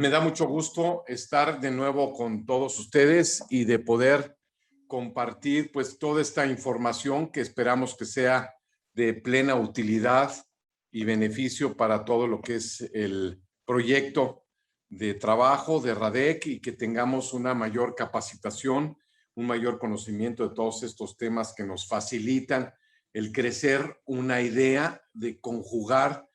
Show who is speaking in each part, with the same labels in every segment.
Speaker 1: Me da mucho gusto estar de nuevo con todos ustedes y de poder compartir pues toda esta información que esperamos que sea de plena utilidad y beneficio para todo lo que es el proyecto de trabajo de RADEC y que tengamos una mayor capacitación, un mayor conocimiento de todos estos temas que nos facilitan el crecer una idea de conjugar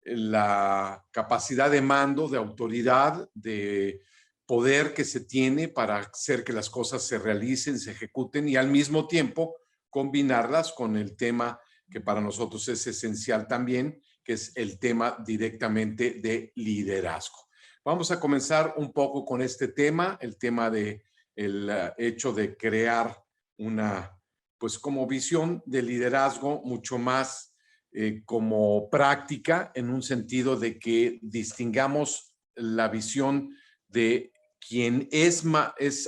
Speaker 1: la capacidad de mando, de autoridad, de poder que se tiene para hacer que las cosas se realicen, se ejecuten y al mismo tiempo combinarlas con el tema que para nosotros es esencial también, que es el tema directamente de liderazgo. Vamos a comenzar un poco con este tema, el tema de el hecho de crear una, pues como visión de liderazgo mucho más como práctica en un sentido de que distingamos la visión de quién es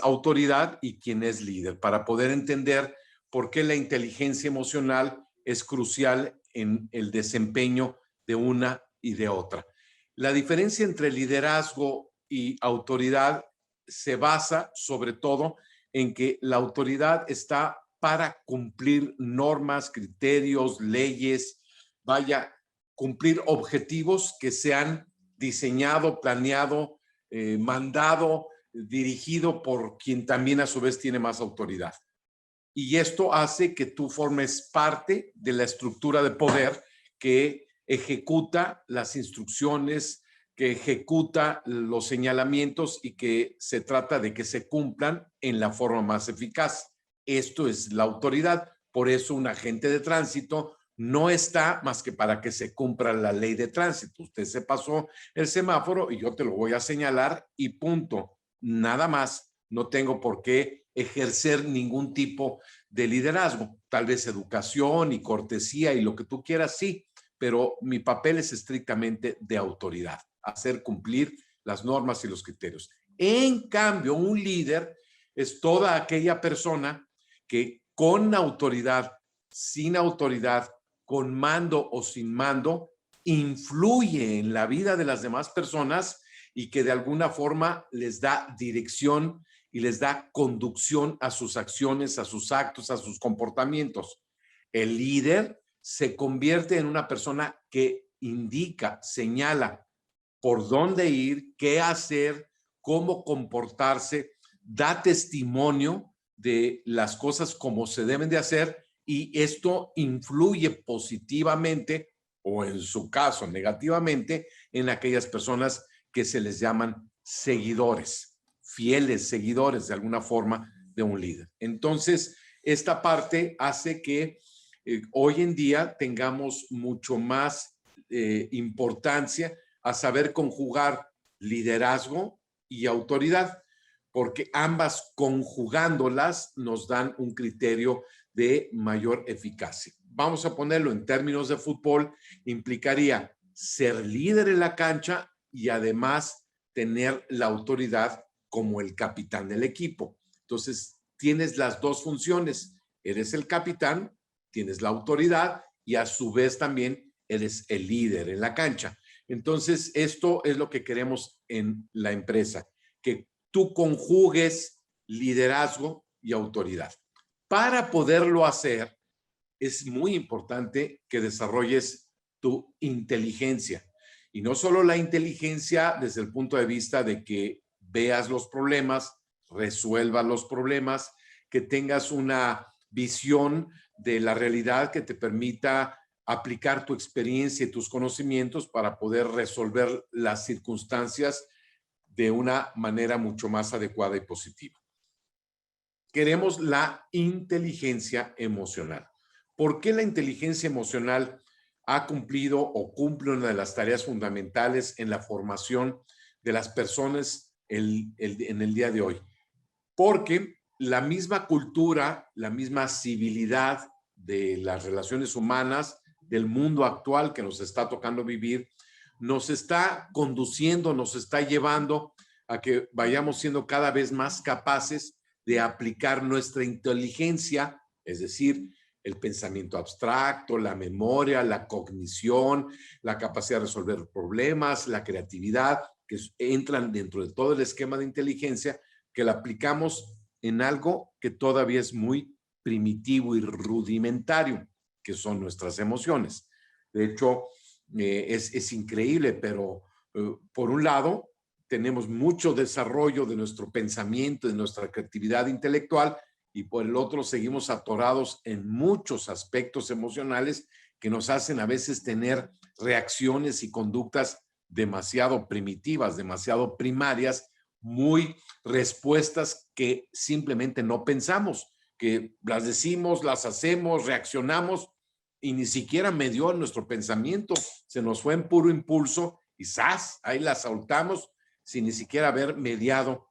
Speaker 1: autoridad y quién es líder, para poder entender por qué la inteligencia emocional es crucial en el desempeño de una y de otra. La diferencia entre liderazgo y autoridad se basa sobre todo en que la autoridad está para cumplir normas, criterios, leyes, vaya, cumplir objetivos que se han diseñado, planeado, mandado, dirigido por quien también a su vez tiene más autoridad. Y esto hace que tú formes parte de la estructura de poder que ejecuta las instrucciones, que ejecuta los señalamientos y que se trata de que se cumplan en la forma más eficaz. Esto es la autoridad. Por eso un agente de tránsito no está más que para que se cumpla la ley de tránsito. Usted se pasó el semáforo y yo te lo voy a señalar y punto. Nada más. No tengo por qué ejercer ningún tipo de liderazgo. Tal vez educación y cortesía y lo que tú quieras, sí, pero mi papel es estrictamente de autoridad, hacer cumplir las normas y los criterios. En cambio, un líder es toda aquella persona que con autoridad, sin autoridad, con mando o sin mando, influye en la vida de las demás personas y que de alguna forma les da dirección y les da conducción a sus acciones, a sus actos, a sus comportamientos. El líder se convierte en una persona que indica, señala por dónde ir, qué hacer, cómo comportarse, da testimonio de las cosas como se deben de hacer y esto influye positivamente o en su caso negativamente en aquellas personas que se les llaman seguidores, fieles seguidores de alguna forma de un líder. Entonces, esta parte hace que hoy en día tengamos mucho más importancia a saber conjugar liderazgo y autoridad, porque ambas conjugándolas nos dan un criterio de mayor eficacia. Vamos a ponerlo en términos de fútbol, implicaría ser líder en la cancha y además tener la autoridad como el capitán del equipo. Entonces, tienes las dos funciones. Eres el capitán, tienes la autoridad y a su vez también eres el líder en la cancha. Entonces, esto es lo que queremos en la empresa, que tú conjugues liderazgo y autoridad. Para poderlo hacer, es muy importante que desarrolles tu inteligencia. Y no solo la inteligencia desde el punto de vista de que veas los problemas, resuelvas los problemas, que tengas una visión de la realidad que te permita aplicar tu experiencia y tus conocimientos para poder resolver las circunstancias de una manera mucho más adecuada y positiva. Queremos la inteligencia emocional. ¿Por qué la inteligencia emocional ha cumplido o cumple una de las tareas fundamentales en la formación de las personas en el día de hoy? Porque la misma cultura, la misma civilidad de las relaciones humanas, del mundo actual que nos está tocando vivir, nos está conduciendo, nos está llevando a que vayamos siendo cada vez más capaces de aplicar nuestra inteligencia, es decir, el pensamiento abstracto, la memoria, la cognición, la capacidad de resolver problemas, la creatividad, que entran dentro de todo el esquema de inteligencia, que la aplicamos en algo que todavía es muy primitivo y rudimentario, que son nuestras emociones. De hecho, es increíble, pero por un lado, tenemos mucho desarrollo de nuestro pensamiento, de nuestra creatividad intelectual, y por el otro seguimos atorados en muchos aspectos emocionales que nos hacen a veces tener reacciones y conductas demasiado primitivas, demasiado primarias, muy respuestas que simplemente no pensamos, que las decimos, las hacemos, reaccionamos y ni siquiera medió nuestro pensamiento, se nos fue en puro impulso y ¡zas! Ahí las soltamos sin ni siquiera haber mediado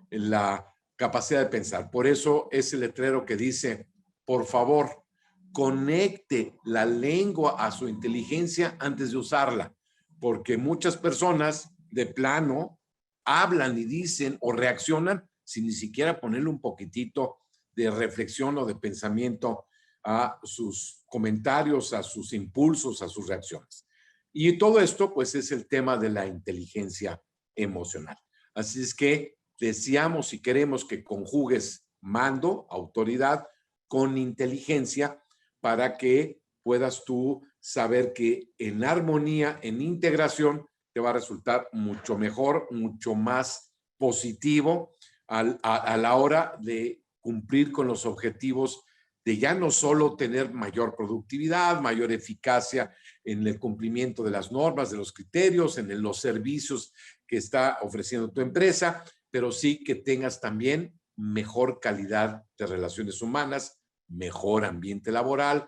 Speaker 1: la capacidad de pensar. Por eso ese letrero que dice, por favor, conecte la lengua a su inteligencia antes de usarla, porque muchas personas de plano hablan y dicen o reaccionan sin ni siquiera ponerle un poquitito de reflexión o de pensamiento a sus comentarios, a sus impulsos, a sus reacciones. Y todo esto, pues, es el tema de la inteligencia emocional. Así es que deseamos y queremos que conjugues mando, autoridad, con inteligencia para que puedas tú saber que en armonía, en integración, te va a resultar mucho mejor, mucho más positivo a la hora de cumplir con los objetivos de ya no solo tener mayor productividad, mayor eficacia en el cumplimiento de las normas, de los criterios, en los servicios que está ofreciendo tu empresa, pero sí que tengas también mejor calidad de relaciones humanas, mejor ambiente laboral,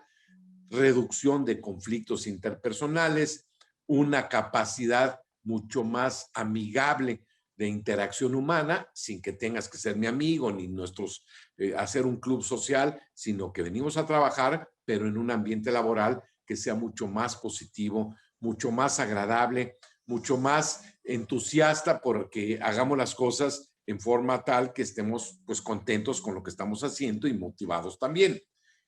Speaker 1: reducción de conflictos interpersonales, una capacidad mucho más amigable de interacción humana, sin que tengas que ser mi amigo ni hacer un club social, sino que venimos a trabajar, pero en un ambiente laboral que sea mucho más positivo, mucho más agradable, mucho más entusiasta porque hagamos las cosas en forma tal que estemos pues contentos con lo que estamos haciendo y motivados también.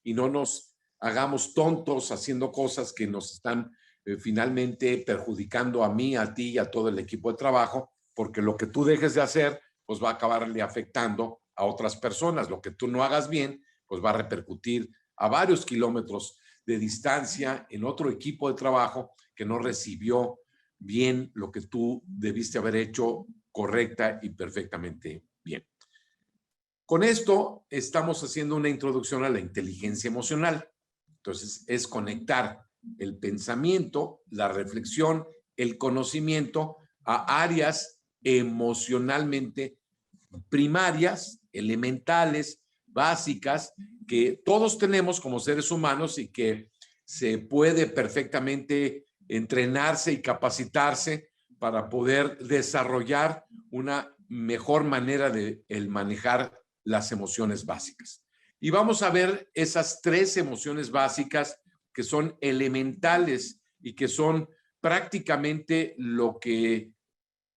Speaker 1: Y no nos hagamos tontos haciendo cosas que nos están finalmente perjudicando a mí, a ti y a todo el equipo de trabajo, porque lo que tú dejes de hacer, pues va a acabarle afectando a otras personas. Lo que tú no hagas bien, pues va a repercutir a varios kilómetros de distancia en otro equipo de trabajo que no recibió bien lo que tú debiste haber hecho correcta y perfectamente bien. Con esto estamos haciendo una introducción a la inteligencia emocional. Entonces, es conectar el pensamiento, la reflexión, el conocimiento a áreas emocionalmente primarias, elementales, básicas, que todos tenemos como seres humanos y que se puede perfectamente entrenarse y capacitarse para poder desarrollar una mejor manera de el manejar las emociones básicas. Y vamos a ver esas tres emociones básicas que son elementales y que son prácticamente lo que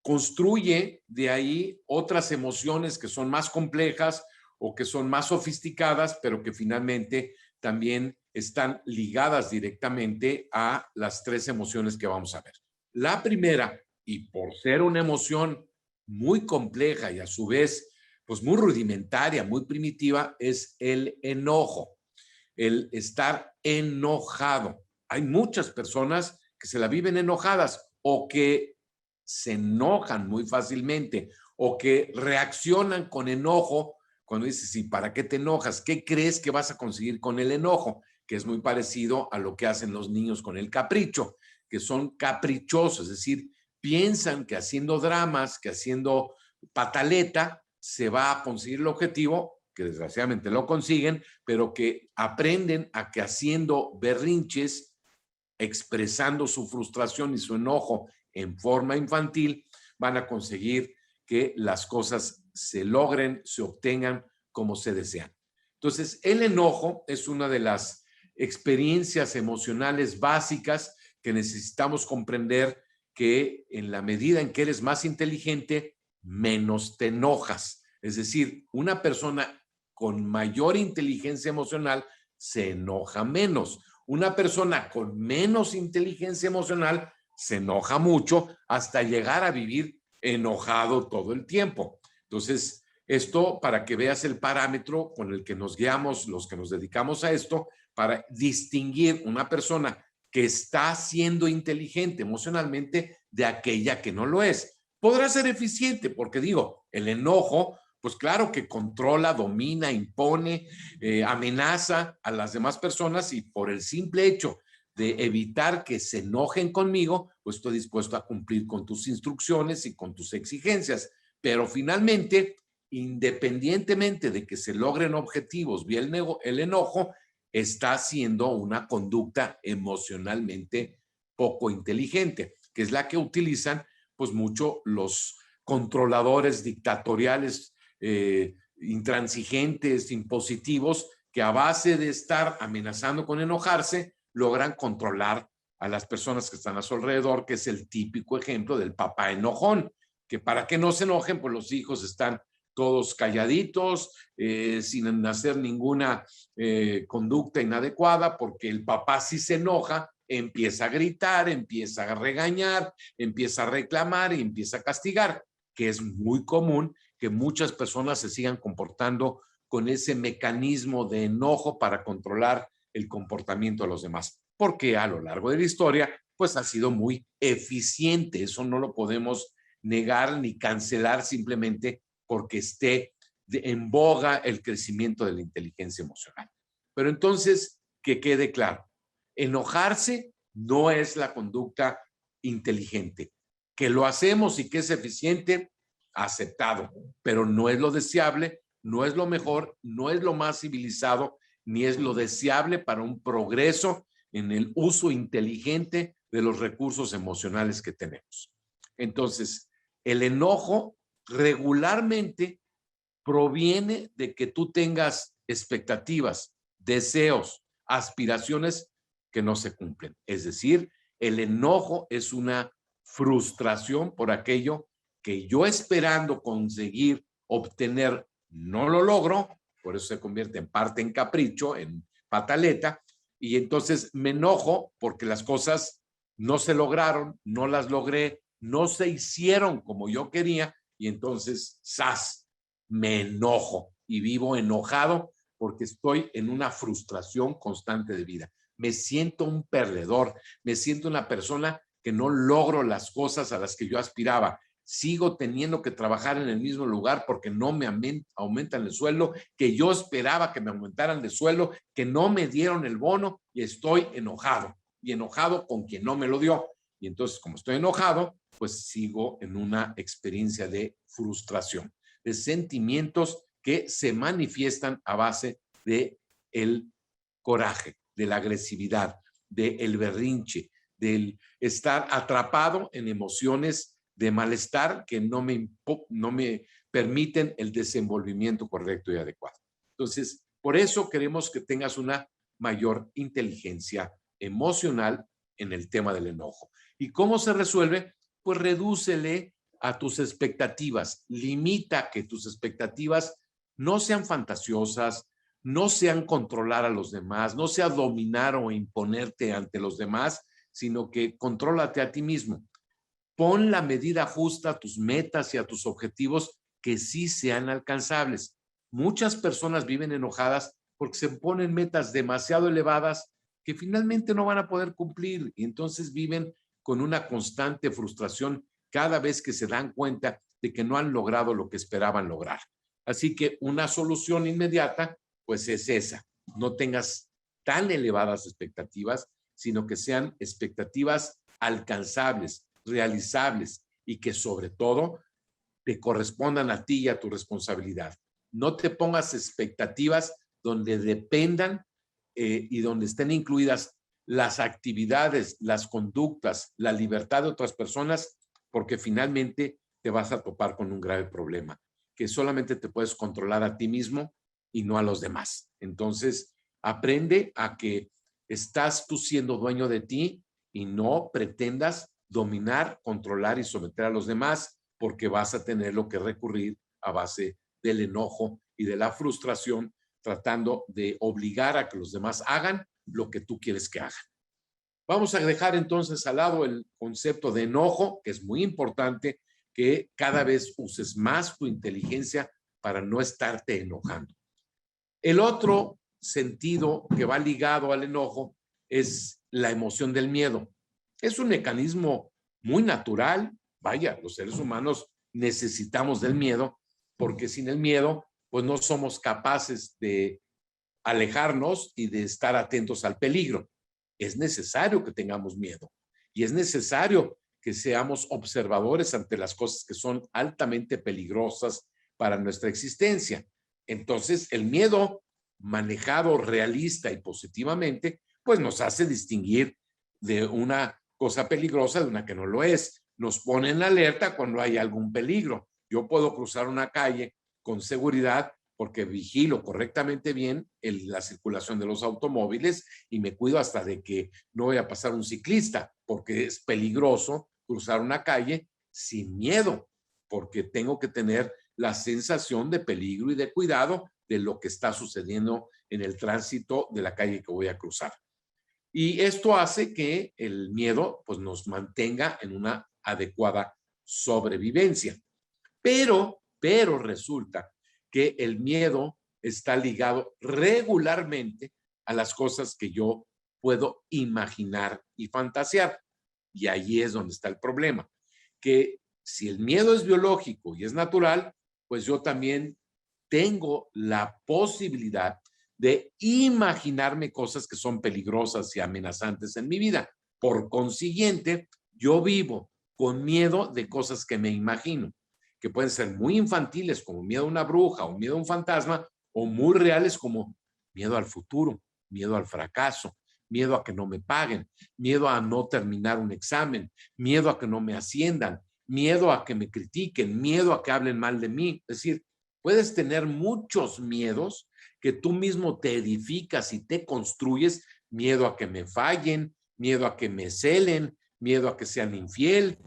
Speaker 1: construye de ahí otras emociones que son más complejas o que son más sofisticadas, pero que finalmente también están ligadas directamente a las tres emociones que vamos a ver. La primera, y por ser una emoción muy compleja y a su vez pues muy rudimentaria, muy primitiva, es el enojo, el estar enojado. Hay muchas personas que se la viven enojadas o que se enojan muy fácilmente o que reaccionan con enojo cuando dices, ¿y para qué te enojas? ¿Qué crees que vas a conseguir con el enojo? Que es muy parecido a lo que hacen los niños con el capricho, que son caprichosos, es decir, piensan que haciendo dramas, que haciendo pataleta, se va a conseguir el objetivo, que desgraciadamente lo consiguen, pero que aprenden a que haciendo berrinches, expresando su frustración y su enojo en forma infantil, van a conseguir que las cosas se logren, se obtengan como se desean. Entonces, el enojo es una de las experiencias emocionales básicas que necesitamos comprender, que en la medida en que eres más inteligente, menos te enojas. Es decir, una persona con mayor inteligencia emocional se enoja menos. Una persona con menos inteligencia emocional se enoja mucho hasta llegar a vivir enojado todo el tiempo. Entonces, esto para que veas el parámetro con el que nos guiamos los que nos dedicamos a esto, para distinguir una persona que está siendo inteligente emocionalmente de aquella que no lo es. Podrá ser eficiente porque digo, el enojo, pues claro que controla, domina, impone, amenaza a las demás personas y por el simple hecho de evitar que se enojen conmigo, pues estoy dispuesto a cumplir con tus instrucciones y con tus exigencias. Pero finalmente, independientemente de que se logren objetivos vía el enojo, está haciendo una conducta emocionalmente poco inteligente, que es la que utilizan pues mucho los controladores dictatoriales, intransigentes, impositivos, que a base de estar amenazando con enojarse, logran controlar a las personas que están a su alrededor, que es el típico ejemplo del papá enojón, que para que no se enojen, pues los hijos están todos calladitos, sin hacer ninguna conducta inadecuada, porque el papá si se enoja, empieza a gritar, empieza a regañar, empieza a reclamar y empieza a castigar, que es muy común que muchas personas se sigan comportando con ese mecanismo de enojo para controlar el comportamiento de los demás, porque a lo largo de la historia, pues ha sido muy eficiente. Eso no lo podemos negar ni cancelar simplemente porque esté en boga el crecimiento de la inteligencia emocional. Pero entonces, que quede claro, enojarse no es la conducta inteligente. Que lo hacemos y que es eficiente, aceptado, pero no es lo deseable, no es lo mejor, no es lo más civilizado, ni es lo deseable para un progreso en el uso inteligente de los recursos emocionales que tenemos. Entonces, el enojo regularmente proviene de que tú tengas expectativas, deseos, aspiraciones que no se cumplen. Es decir, el enojo es una frustración por aquello que yo esperando conseguir, obtener, no lo logro, por eso se convierte en parte en capricho, en pataleta, y entonces me enojo porque las cosas no se lograron, no las logré, no se hicieron como yo quería, y entonces, ¡zas!, me enojo y vivo enojado porque estoy en una frustración constante de vida. Me siento un perdedor, me siento una persona que no logro las cosas a las que yo aspiraba. Sigo teniendo que trabajar en el mismo lugar porque no me aumentan el sueldo, que yo esperaba que me aumentaran de sueldo, que no me dieron el bono y estoy enojado. Y enojado con quien no me lo dio. Y entonces, como estoy enojado, pues sigo en una experiencia de frustración, de sentimientos que se manifiestan a base de el coraje, de la agresividad, del berrinche, del estar atrapado en emociones de malestar que no me permiten el desenvolvimiento correcto y adecuado. Entonces, por eso queremos que tengas una mayor inteligencia emocional en el tema del enojo. ¿Y cómo se resuelve? Pues redúcele a tus expectativas, limita que tus expectativas no sean fantasiosas, no sean controlar a los demás, no sea dominar o imponerte ante los demás, sino que contrólate a ti mismo. Pon la medida justa a tus metas y a tus objetivos que sí sean alcanzables. Muchas personas viven enojadas porque se ponen metas demasiado elevadas que finalmente no van a poder cumplir y entonces viven con una constante frustración cada vez que se dan cuenta de que no han logrado lo que esperaban lograr. Así que una solución inmediata, pues es esa. No tengas tan elevadas expectativas, sino que sean expectativas alcanzables, realizables y que sobre todo te correspondan a ti y a tu responsabilidad. No te pongas expectativas donde dependan y donde estén incluidas las actividades, las conductas, la libertad de otras personas, porque finalmente te vas a topar con un grave problema, que solamente te puedes controlar a ti mismo y no a los demás. Entonces, aprende a que estás tú siendo dueño de ti y no pretendas dominar, controlar y someter a los demás, porque vas a tener lo que recurrir a base del enojo y de la frustración, tratando de obligar a que los demás hagan lo que tú quieres que hagan. Vamos a dejar entonces al lado el concepto de enojo, que es muy importante, que cada vez uses más tu inteligencia para no estarte enojando. El otro sentido que va ligado al enojo es la emoción del miedo. Es un mecanismo muy natural. Vaya, los seres humanos necesitamos del miedo, porque sin el miedo, pues no somos capaces de alejarnos y de estar atentos al peligro. Es necesario que tengamos miedo y es necesario que seamos observadores ante las cosas que son altamente peligrosas para nuestra existencia. Entonces, el miedo manejado realista y positivamente, pues nos hace distinguir de una cosa peligrosa de una que no lo es. Nos pone en alerta cuando hay algún peligro. Yo puedo cruzar una calle con seguridad porque vigilo correctamente bien la circulación de los automóviles y me cuido hasta de que no vaya a pasar un ciclista, porque es peligroso cruzar una calle sin miedo, porque tengo que tener la sensación de peligro y de cuidado de lo que está sucediendo en el tránsito de la calle que voy a cruzar. Y esto hace que el miedo pues, nos mantenga en una adecuada sobrevivencia. Pero resulta que el miedo está ligado regularmente a las cosas que yo puedo imaginar y fantasear. Y ahí es donde está el problema, que si el miedo es biológico y es natural, pues yo también tengo la posibilidad de imaginarme cosas que son peligrosas y amenazantes en mi vida. Por consiguiente, yo vivo con miedo de cosas que me imagino, que pueden ser muy infantiles como miedo a una bruja o miedo a un fantasma, o muy reales como miedo al futuro, miedo al fracaso, miedo a que no me paguen, miedo a no terminar un examen, miedo a que no me asciendan, miedo a que me critiquen, miedo a que hablen mal de mí. Es decir, puedes tener muchos miedos que tú mismo te edificas y te construyes, miedo a que me fallen, miedo a que me celen, miedo a que sean infiel,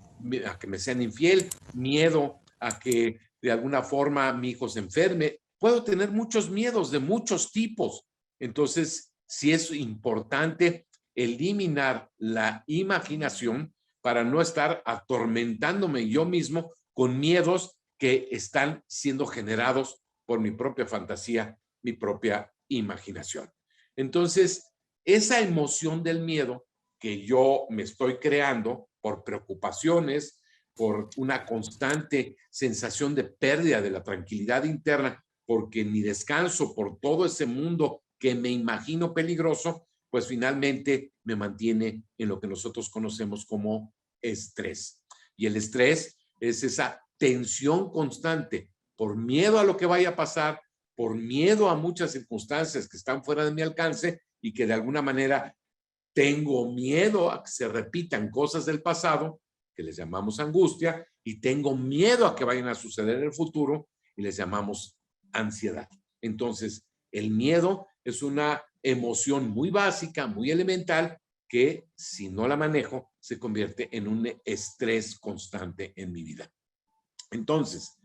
Speaker 1: a que me sean infiel, miedo a que de alguna forma mi hijo se enferme. Puedo tener muchos miedos de muchos tipos. Entonces, sí es importante eliminar la imaginación para no estar atormentándome yo mismo con miedos que están siendo generados por mi propia fantasía, mi propia imaginación. Entonces, esa emoción del miedo que yo me estoy creando por preocupaciones, por una constante sensación de pérdida de la tranquilidad interna, porque ni descanso por todo ese mundo que me imagino peligroso, pues finalmente me mantiene en lo que nosotros conocemos como estrés. Y el estrés es esa tensión constante por miedo a lo que vaya a pasar, por miedo a muchas circunstancias que están fuera de mi alcance y que de alguna manera tengo miedo a que se repitan cosas del pasado, que les llamamos angustia, y tengo miedo a que vayan a suceder en el futuro, y les llamamos ansiedad. Entonces, el miedo es una emoción muy básica, muy elemental, que si no la manejo, se convierte en un estrés constante en mi vida. Entonces,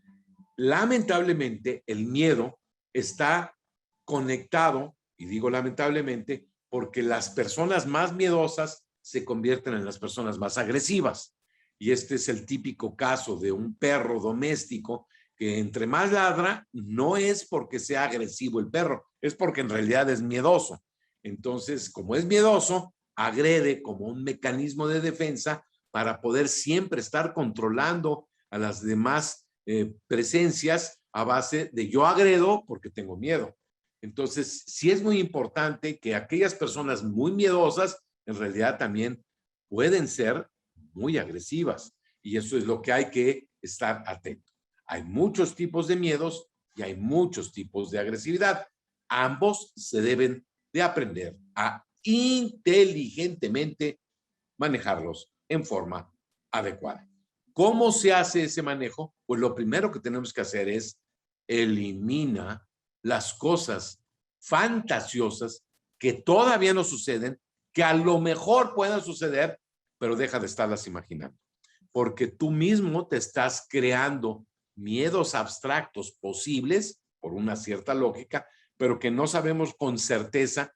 Speaker 1: lamentablemente, el miedo está conectado, y digo lamentablemente, porque las personas más miedosas se convierten en las personas más agresivas. Y este es el típico caso de un perro doméstico que entre más ladra, no es porque sea agresivo el perro, es porque en realidad es miedoso. Entonces, como es miedoso, agrede como un mecanismo de defensa para poder siempre estar controlando a las demás presencias a base de yo agredo porque tengo miedo. Entonces, sí es muy importante que aquellas personas muy miedosas en realidad también pueden ser muy agresivas y eso es lo que hay que estar atento. Hay muchos tipos de miedos y hay muchos tipos de agresividad. Ambos se deben de aprender a inteligentemente manejarlos en forma adecuada. ¿Cómo se hace ese manejo? Pues lo primero que tenemos que hacer es elimina las cosas fantasiosas que todavía no suceden, que a lo mejor puedan suceder, pero deja de estarlas imaginando. Porque tú mismo te estás creando miedos abstractos posibles por una cierta lógica, pero que no sabemos con certeza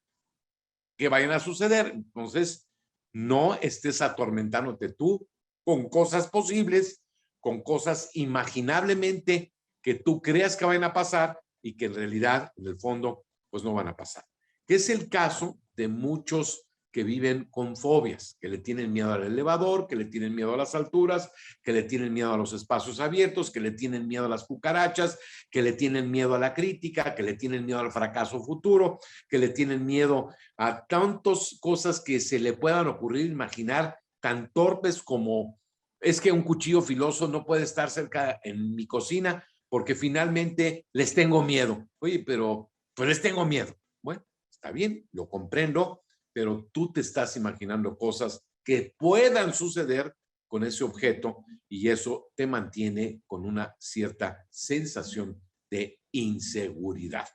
Speaker 1: que vayan a suceder. Entonces, no estés atormentándote tú con cosas posibles, con cosas imaginablemente que tú creas que van a pasar y que en realidad, en el fondo, pues no van a pasar. Que es el caso de muchos que viven con fobias, que le tienen miedo al elevador, que le tienen miedo a las alturas, que le tienen miedo a los espacios abiertos, que le tienen miedo a las cucarachas, que le tienen miedo a la crítica, que le tienen miedo al fracaso futuro, que le tienen miedo a tantas cosas que se le puedan ocurrir, imaginar, tan torpes como es que un cuchillo filoso no puede estar cerca en mi cocina porque finalmente les tengo miedo. Oye, pero pues les tengo miedo. Bueno, está bien, lo comprendo, pero tú te estás imaginando cosas que puedan suceder con ese objeto y eso te mantiene con una cierta sensación de inseguridad.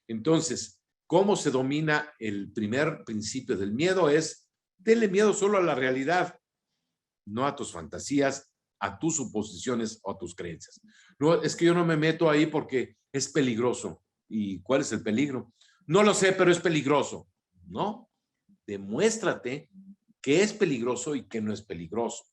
Speaker 1: Entonces, ¿cómo se domina el primer principio del miedo? Es, denle miedo solo a la realidad, no a tus fantasías, a tus suposiciones o a tus creencias. No, es que yo no me meto ahí porque es peligroso. ¿Y cuál es el peligro? No lo sé, pero es peligroso. No, demuéstrate qué es peligroso y qué no es peligroso.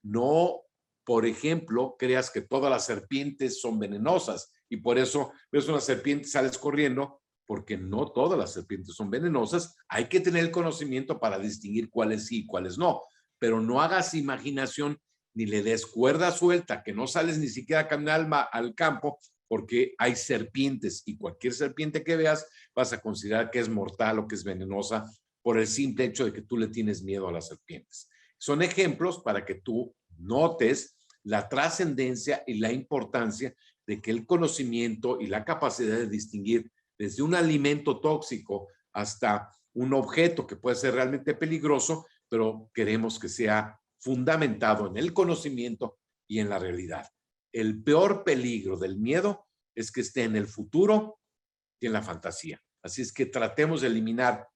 Speaker 1: No, por ejemplo, creas que todas las serpientes son venenosas y por eso ves una serpiente y sales corriendo, porque no todas las serpientes son venenosas. Hay que tener el conocimiento para distinguir cuáles sí y cuáles no, pero no hagas imaginación ni le des cuerda suelta, que no sales ni siquiera a caminar al campo, porque hay serpientes y cualquier serpiente que veas vas a considerar que es mortal o que es venenosa por el simple hecho de que tú le tienes miedo a las serpientes. Son ejemplos para que tú notes la trascendencia y la importancia de que el conocimiento y la capacidad de distinguir desde un alimento tóxico hasta un objeto que puede ser realmente peligroso, pero queremos que sea fundamentado en el conocimiento y en la realidad. El peor peligro del miedo es que esté en el futuro y en la fantasía. Así es que tratemos de eliminar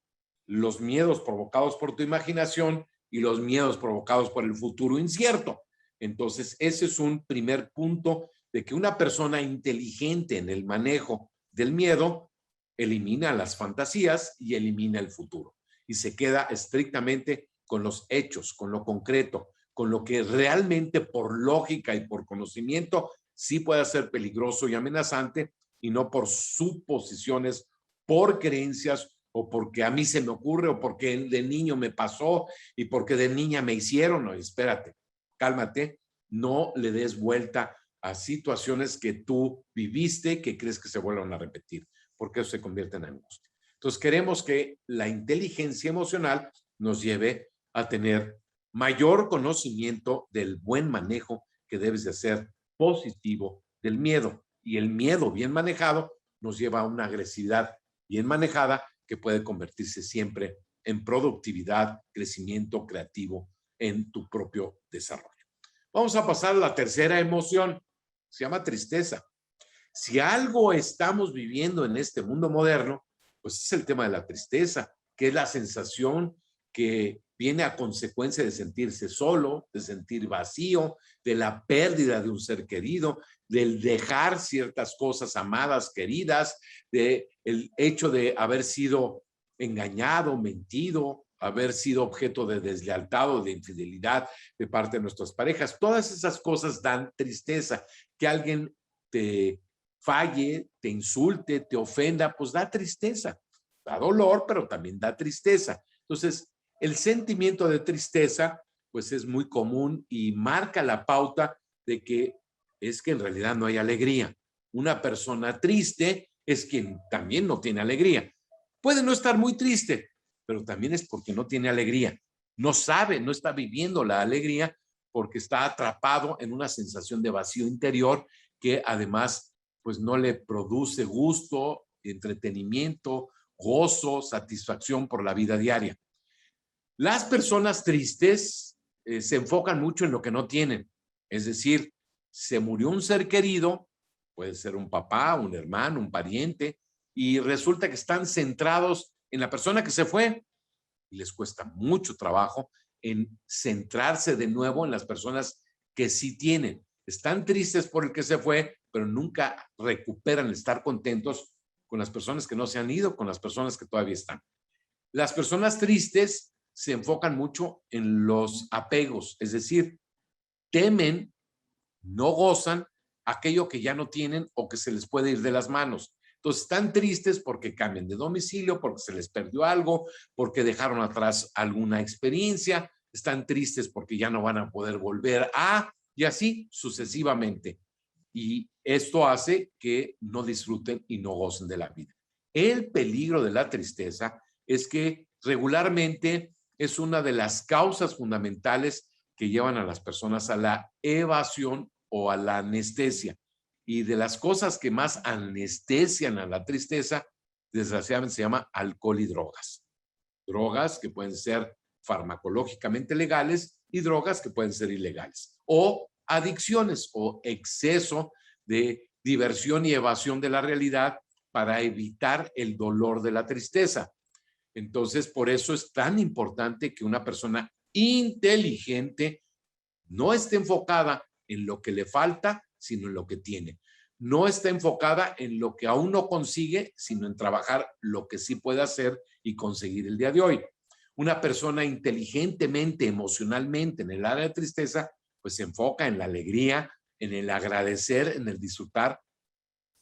Speaker 1: los miedos provocados por tu imaginación y los miedos provocados por el futuro incierto. Entonces, ese es un primer punto de que una persona inteligente en el manejo del miedo elimina las fantasías y elimina el futuro y se queda estrictamente con los hechos, con lo concreto, con lo que realmente por lógica y por conocimiento sí puede ser peligroso y amenazante y no por suposiciones, por creencias o porque a mí se me ocurre o porque de niño me pasó y porque de niña me hicieron. No, espérate, cálmate, no le des vuelta a situaciones que tú viviste que crees que se vuelvan a repetir, porque eso se convierte en angustia. Entonces queremos que la inteligencia emocional nos lleve a tener mayor conocimiento del buen manejo que debes de hacer positivo del miedo. Y el miedo bien manejado nos lleva a una agresividad bien manejada que puede convertirse siempre en productividad, crecimiento creativo en tu propio desarrollo. Vamos a pasar a la tercera emoción, se llama tristeza. Si algo estamos viviendo en este mundo moderno, pues es el tema de la tristeza, que es la sensación que viene a consecuencia de sentirse solo, de sentir vacío, de la pérdida de un ser querido, del dejar ciertas cosas amadas, queridas, de el hecho de haber sido engañado, mentido, haber sido objeto de deslealtad o de infidelidad de parte de nuestras parejas. Todas esas cosas dan tristeza. Que alguien te falle, te insulte, te ofenda, pues da tristeza. Da dolor, pero también da tristeza. Entonces, el sentimiento de tristeza, pues es muy común y marca la pauta de que es que en realidad no hay alegría. Una persona triste es quien también no tiene alegría. Puede no estar muy triste, pero también es porque no tiene alegría. No sabe, no está viviendo la alegría porque está atrapado en una sensación de vacío interior que además pues no le produce gusto, entretenimiento, gozo, satisfacción por la vida diaria. Las personas tristes se enfocan mucho en lo que no tienen. Es decir, se murió un ser querido, puede ser un papá, un hermano, un pariente, y resulta que están centrados en la persona que se fue y les cuesta mucho trabajo en centrarse de nuevo en las personas que sí tienen. Están tristes por el que se fue, pero nunca recuperan el estar contentos con las personas que no se han ido, con las personas que todavía están. Las personas tristes se enfocan mucho en los apegos, es decir, temen no gozan aquello que ya no tienen o que se les puede ir de las manos. Entonces están tristes porque cambian de domicilio, porque se les perdió algo, porque dejaron atrás alguna experiencia, están tristes porque ya no van a poder volver a, y así sucesivamente. Y esto hace que no disfruten y no gocen de la vida. El peligro de la tristeza es que regularmente es una de las causas fundamentales que llevan a las personas a la evasión o a la anestesia. Y de las cosas que más anestesian a la tristeza, desgraciadamente se llama alcohol y drogas. Drogas que pueden ser farmacológicamente legales y drogas que pueden ser ilegales. O adicciones o exceso de diversión y evasión de la realidad para evitar el dolor de la tristeza. Entonces, por eso es tan importante que una persona inteligente no esté enfocada en lo que le falta, sino en lo que tiene. No está enfocada en lo que aún no consigue, sino en trabajar lo que sí puede hacer y conseguir el día de hoy. Una persona inteligentemente, emocionalmente en el área de tristeza, pues se enfoca en la alegría, en el agradecer, en el disfrutar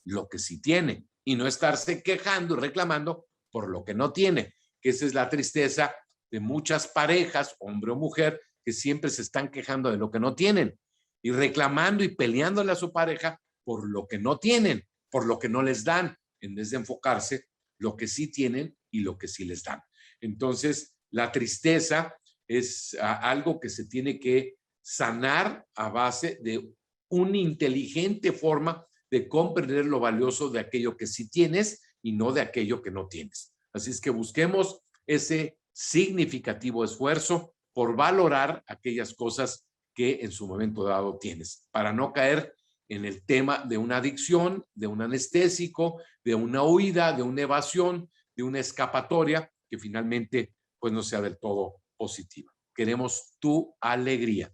Speaker 1: lo que sí tiene y no estarse quejando y reclamando por lo que no tiene, que esa es la tristeza de muchas parejas, hombre o mujer, que siempre se están quejando de lo que no tienen y reclamando y peleándole a su pareja por lo que no tienen, por lo que no les dan, en vez de enfocarse lo que sí tienen y lo que sí les dan. Entonces, la tristeza es algo que se tiene que sanar a base de una inteligente forma de comprender lo valioso de aquello que sí tienes y no de aquello que no tienes. Así es que busquemos ese significativo esfuerzo por valorar aquellas cosas que en su momento dado tienes, para no caer en el tema de una adicción, de un anestésico, de una huida, de una evasión, de una escapatoria que finalmente pues no sea del todo positiva. Queremos tu alegría,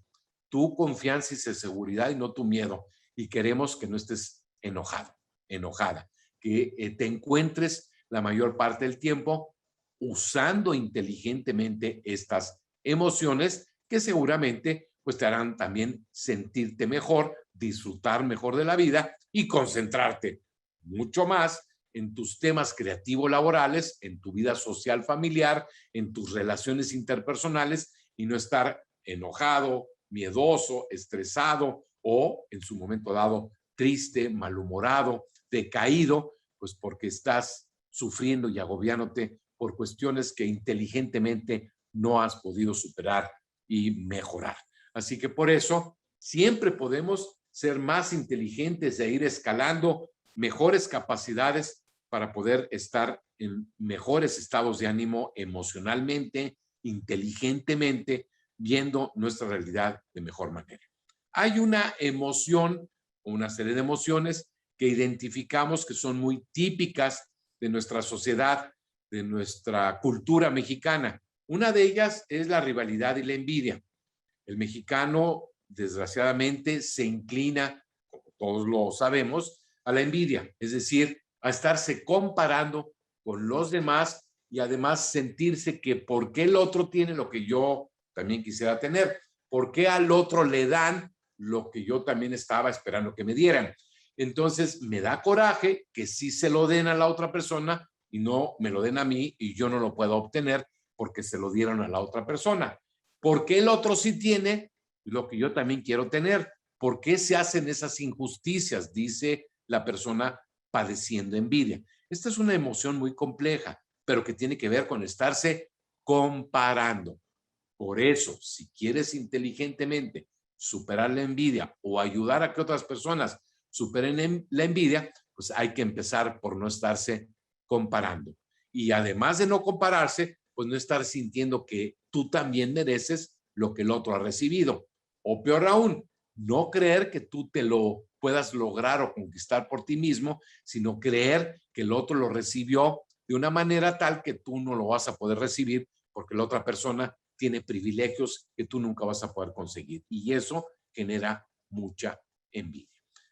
Speaker 1: tu confianza y seguridad y no tu miedo. Y queremos que no estés enojado, enojada, que te encuentres la mayor parte del tiempo usando inteligentemente estas emociones que seguramente pues te harán también sentirte mejor, disfrutar mejor de la vida y concentrarte mucho más en tus temas creativos laborales, en tu vida social familiar, en tus relaciones interpersonales y no estar enojado, miedoso, estresado o en su momento dado triste, malhumorado, decaído, pues porque estás sufriendo y agobiándote por cuestiones que inteligentemente no has podido superar y mejorar. Así que por eso siempre podemos ser más inteligentes e ir escalando mejores capacidades para poder estar en mejores estados de ánimo emocionalmente, inteligentemente, viendo nuestra realidad de mejor manera. Hay una emoción o una serie de emociones que identificamos que son muy típicas de nuestra sociedad, de nuestra cultura mexicana. Una de ellas es la rivalidad y la envidia. El mexicano, desgraciadamente, se inclina, como todos lo sabemos, a la envidia, es decir, a estarse comparando con los demás y además sentirse que por qué el otro tiene lo que yo también quisiera tener, por qué al otro le dan lo que yo también estaba esperando que me dieran. Entonces me da coraje que sí se lo den a la otra persona y no me lo den a mí y yo no lo puedo obtener porque se lo dieron a la otra persona. ¿Por qué el otro sí tiene lo que yo también quiero tener? ¿Por qué se hacen esas injusticias? Dice la persona padeciendo envidia. Esta es una emoción muy compleja, pero que tiene que ver con estarse comparando. Por eso, si quieres inteligentemente superar la envidia o ayudar a que otras personas superen la envidia, pues hay que empezar por no estarse comparando. Y además de no compararse, pues no estar sintiendo que tú también mereces lo que el otro ha recibido. O peor aún, no creer que tú te lo puedas lograr o conquistar por ti mismo, sino creer que el otro lo recibió de una manera tal que tú no lo vas a poder recibir porque la otra persona tiene privilegios que tú nunca vas a poder conseguir. Y eso genera mucha envidia.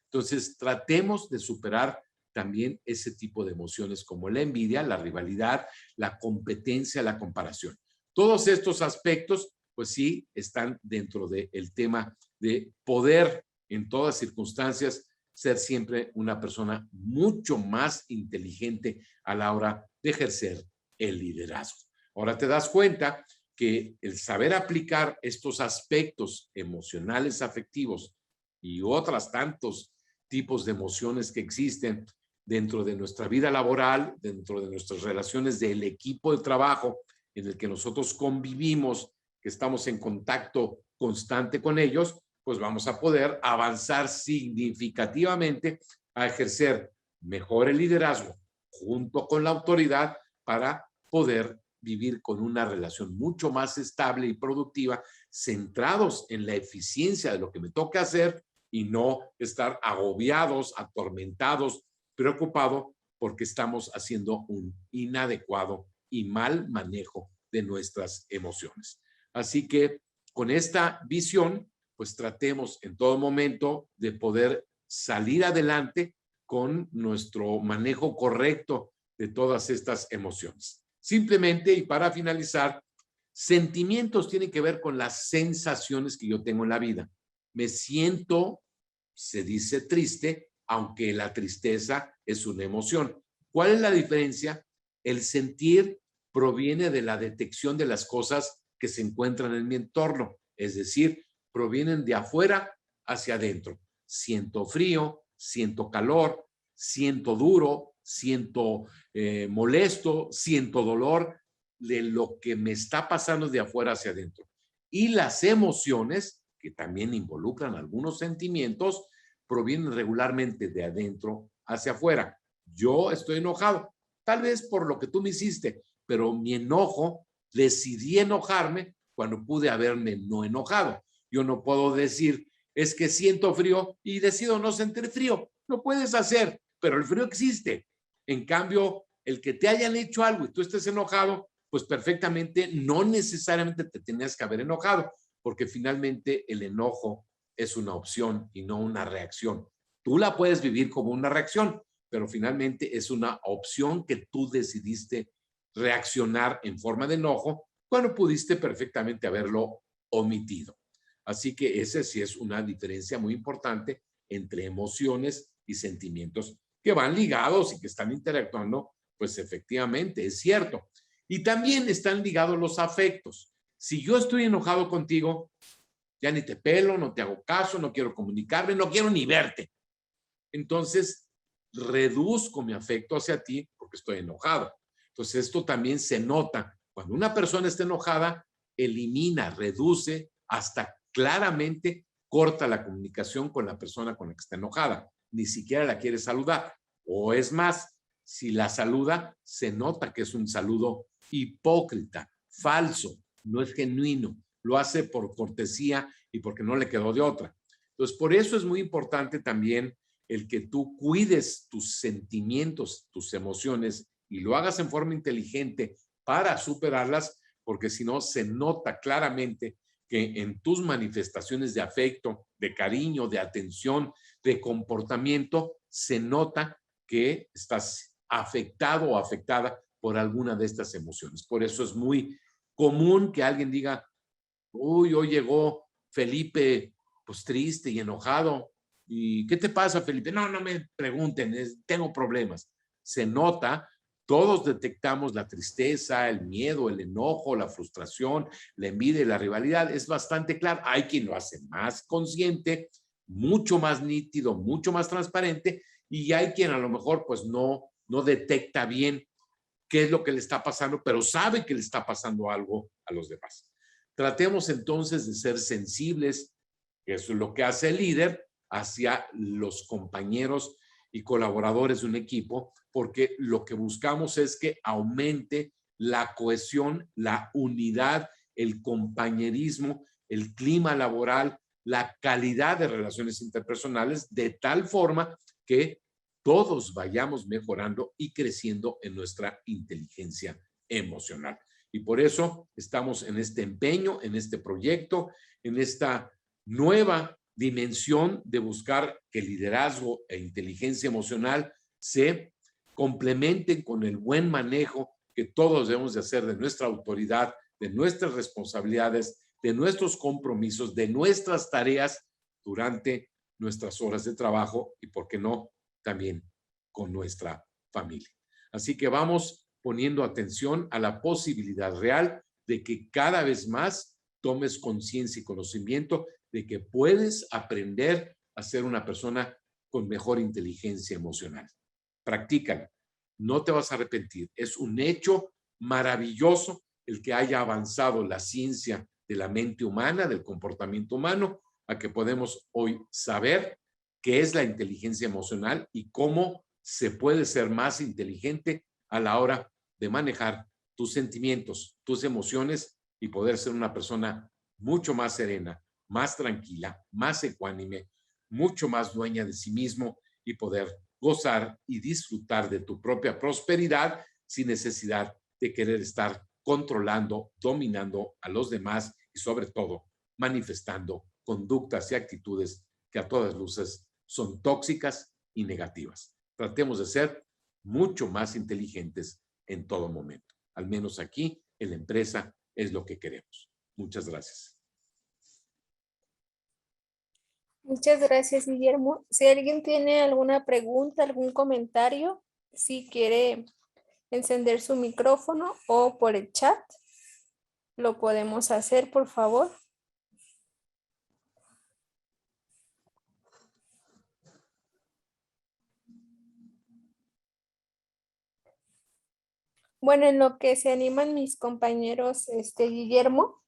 Speaker 1: Entonces, tratemos de superar también ese tipo de emociones como la envidia, la rivalidad, la competencia, la comparación. Todos estos aspectos, pues sí, están dentro del tema de poder en todas circunstancias, ser siempre una persona mucho más inteligente a la hora de ejercer el liderazgo. Ahora te das cuenta que el saber aplicar estos aspectos emocionales, afectivos y otros tantos tipos de emociones que existen dentro de nuestra vida laboral, dentro de nuestras relaciones del equipo de trabajo en el que nosotros convivimos, que estamos en contacto constante con ellos, pues vamos a poder avanzar significativamente a ejercer mejor el liderazgo junto con la autoridad para poder vivir con una relación mucho más estable y productiva, centrados en la eficiencia de lo que me toca hacer y no estar agobiados, atormentados, preocupados porque estamos haciendo un inadecuado y mal manejo de nuestras emociones. Así que con esta visión, pues tratemos en todo momento de poder salir adelante con nuestro manejo correcto de todas estas emociones. Simplemente, y para finalizar, sentimientos tienen que ver con las sensaciones que yo tengo en la vida. Me siento, se dice triste, aunque la tristeza es una emoción. ¿Cuál es la diferencia? El sentir proviene de la detección de las cosas que se encuentran en mi entorno, es decir, provienen de afuera hacia adentro. Siento frío, siento calor, siento duro, siento molesto, siento dolor de lo que me está pasando de afuera hacia adentro. Y las emociones, que también involucran algunos sentimientos, provienen regularmente de adentro hacia afuera. Yo estoy enojado, tal vez por lo que tú me hiciste, pero mi enojo, decidí enojarme cuando pude haberme no enojado. Yo no puedo decir, es que siento frío y decido no sentir frío. Lo puedes hacer, pero el frío existe. En cambio, el que te hayan hecho algo y tú estés enojado, pues perfectamente no necesariamente te tenías que haber enojado, porque finalmente el enojo es una opción y no una reacción. Tú la puedes vivir como una reacción, pero finalmente es una opción que tú decidiste reaccionar en forma de enojo cuando pudiste perfectamente haberlo omitido. Así que esa sí es una diferencia muy importante entre emociones y sentimientos que van ligados y que están interactuando, pues efectivamente, es cierto. Y también están ligados los afectos. Si yo estoy enojado contigo, ya ni te pelo, no te hago caso, no quiero comunicarme, no quiero ni verte. Entonces, reduzco mi afecto hacia ti porque estoy enojado. Entonces, esto también se nota. Cuando una persona está enojada, elimina, reduce, hasta claramente corta la comunicación con la persona con la que está enojada. Ni siquiera la quiere saludar. O es más, si la saluda, se nota que es un saludo hipócrita, falso, no es genuino. Lo hace por cortesía y porque no le quedó de otra. Entonces, por eso es muy importante también el que tú cuides tus sentimientos, tus emociones y lo hagas en forma inteligente para superarlas, porque si no, se nota claramente que en tus manifestaciones de afecto, de cariño, de atención, de comportamiento, se nota que estás afectado o afectada por alguna de estas emociones. Por eso es muy común que alguien diga, uy, hoy llegó Felipe, pues triste y enojado. ¿Y qué te pasa, Felipe? No, no me pregunten, tengo problemas. Se nota, todos detectamos la tristeza, el miedo, el enojo, la frustración, la envidia y la rivalidad. Es bastante claro. Hay quien lo hace más consciente, mucho más nítido, mucho más transparente, y hay quien a lo mejor pues no detecta bien qué es lo que le está pasando, pero sabe que le está pasando algo a los demás. Tratemos entonces de ser sensibles, que eso es lo que hace el líder, hacia los compañeros y colaboradores de un equipo, porque lo que buscamos es que aumente la cohesión, la unidad, el compañerismo, el clima laboral, la calidad de relaciones interpersonales, de tal forma que todos vayamos mejorando y creciendo en nuestra inteligencia emocional. Y por eso estamos en este empeño, en este proyecto, en esta nueva dimensión de buscar que liderazgo e inteligencia emocional se complementen con el buen manejo que todos debemos de hacer de nuestra autoridad, de nuestras responsabilidades, de nuestros compromisos, de nuestras tareas durante nuestras horas de trabajo y, ¿por qué no?, también con nuestra familia. Así que vamos poniendo atención a la posibilidad real de que cada vez más tomes conciencia y conocimiento de que puedes aprender a ser una persona con mejor inteligencia emocional. Practícalo. No te vas a arrepentir. Es un hecho maravilloso el que haya avanzado la ciencia de la mente humana, del comportamiento humano, a que podemos hoy saber qué es la inteligencia emocional y cómo se puede ser más inteligente a la hora de manejar tus sentimientos, tus emociones y poder ser una persona mucho más serena, más tranquila, más ecuánime, mucho más dueña de sí mismo y poder gozar y disfrutar de tu propia prosperidad sin necesidad de querer estar controlando, dominando a los demás y sobre todo manifestando conductas y actitudes que a todas luces son tóxicas y negativas. Tratemos de ser mucho más inteligentes en todo momento. Al menos aquí en la empresa es lo que queremos. Muchas gracias.
Speaker 2: Muchas gracias, Guillermo. Si alguien tiene alguna pregunta, algún comentario, si quiere encender su micrófono o por el chat, lo podemos hacer, por favor. Bueno, en lo que se animan mis compañeros, Guillermo,